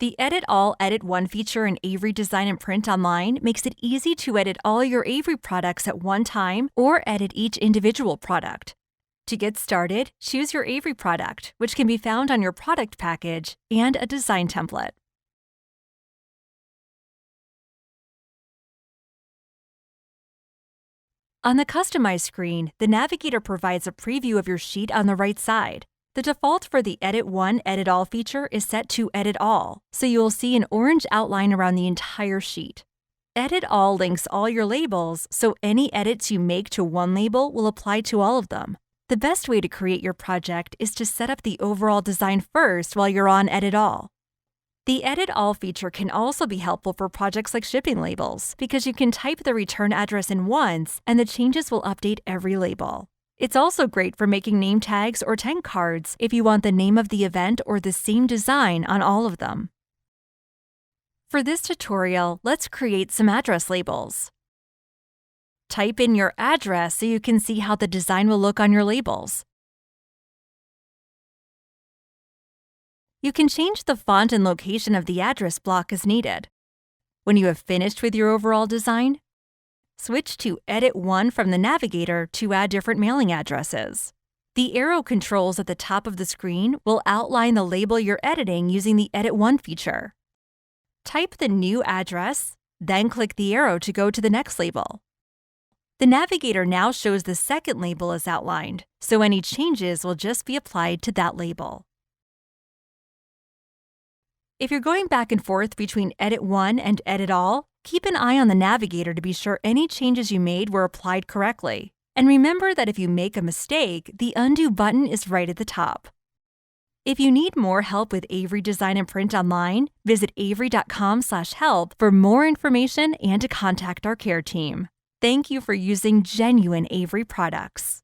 The Edit All, Edit One feature in Avery Design and Print Online makes it easy to edit all your Avery products at one time or edit each individual product. To get started, choose your Avery product, which can be found on your product package, and a design template. On the Customize screen, the navigator provides a preview of your sheet on the right side. The default for the Edit One, Edit All feature is set to Edit All, so you will see an orange outline around the entire sheet. Edit All links all your labels, so any edits you make to one label will apply to all of them. The best way to create your project is to set up the overall design first while you're on Edit All. The Edit All feature can also be helpful for projects like shipping labels, because you can type the return address in once and the changes will update every label. It's also great for making name tags or tank cards if you want the name of the event or the same design on all of them. For this tutorial, let's create some address labels. Type in your address so you can see how the design will look on your labels. You can change the font and location of the address block as needed. When you have finished with your overall design, switch to Edit One from the navigator to add different mailing addresses. The arrow controls at the top of the screen will outline the label you're editing using the Edit One feature. Type the new address, then click the arrow to go to the next label. The navigator now shows the second label as outlined, so any changes will just be applied to that label. If you're going back and forth between Edit One and Edit All, keep an eye on the navigator to be sure any changes you made were applied correctly. And remember that if you make a mistake, the Undo button is right at the top. If you need more help with Avery Design and Print Online, visit avery.com/help for more information and to contact our care team. Thank you for using genuine Avery products.